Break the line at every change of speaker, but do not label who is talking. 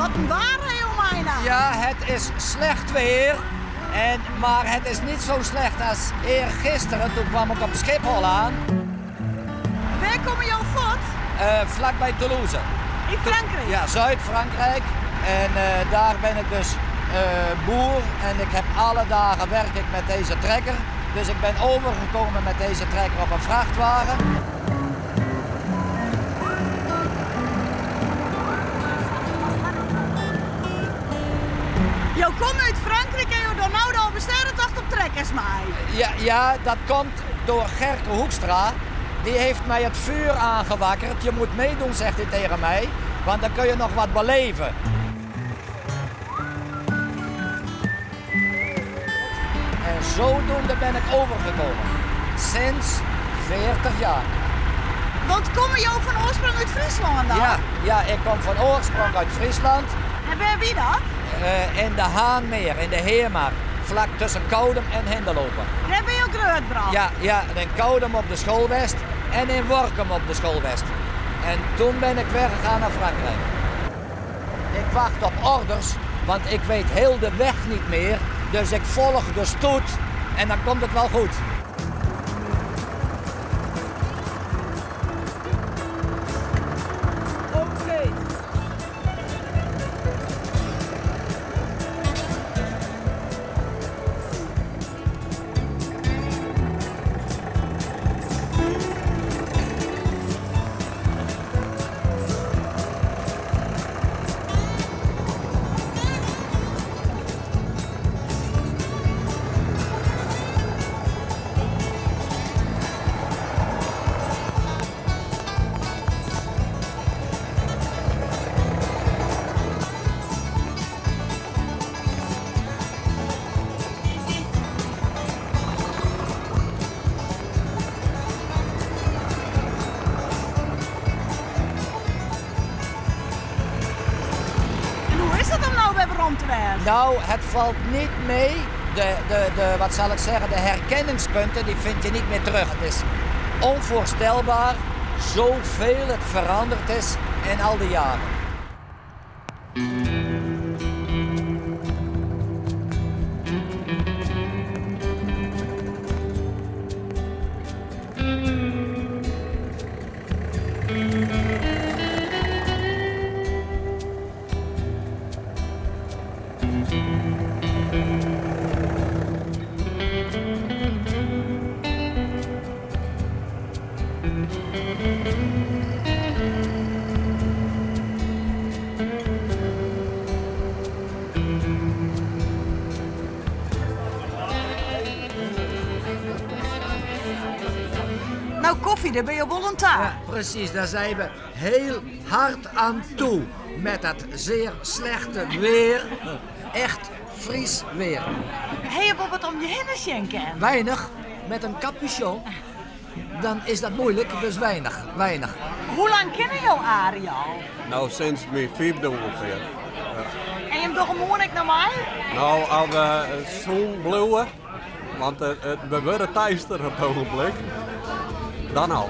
Wat een waarheid, Omeina.
Ja, het is slecht weer. Maar het is niet zo slecht als eergisteren. Toen kwam ik op Schiphol aan.
Waar komen jouw voort?
Vlakbij Toulouse.
In Frankrijk?
Ja, Zuid-Frankrijk. En daar ben ik dus boer. En ik heb alle dagen werk ik met deze trekker. Dus ik ben overgekomen met deze trekker op een vrachtwagen.
Je komt uit Frankrijk en je doet nou de overstedentocht op trekkers mee.
Ja, dat komt door Gert Hoekstra. Die heeft mij het vuur aangewakkerd. Je moet meedoen, zegt hij tegen mij. Want dan kun je nog wat beleven. En zodoende ben ik overgekomen. Sinds 40 jaar.
Want kom je van oorsprong uit Friesland dan?
Ja, ik kom van oorsprong uit Friesland.
En waar wie dat?
In de Haanmeer, in de Heermaar. Vlak tussen Koudem en Hinderlopen.
Daar ben je ook grootgebracht?
Ja, in Koudem op de Schoolwest en in Workum op de Schoolwest. En toen ben ik weer gegaan naar Frankrijk. Ik wacht op orders, want ik weet heel de weg niet meer. Dus ik volg de stoet en dan komt het wel goed. Oké. Nou, het valt niet mee. Wat zal ik zeggen, de herkenningspunten die vind je niet meer terug. Het is onvoorstelbaar zoveel het veranderd is in al die jaren.
Nou, koffie, daar ben je volontair.
Ja, precies, daar zijn we heel hard aan toe. Met dat zeer slechte weer. Echt Fries weer.
Heb je wel wat om je heen schenken?
Weinig, met een capuchon. Dan is dat moeilijk, dus weinig.
Hoe lang kennen jou Arie al?
Nou, sinds mijn vierde ongeveer.
En je hem toch een moeilijk naar mij?
Nou, als we zo'n blauwe, want we worden thuis op het ogenblik, dan al.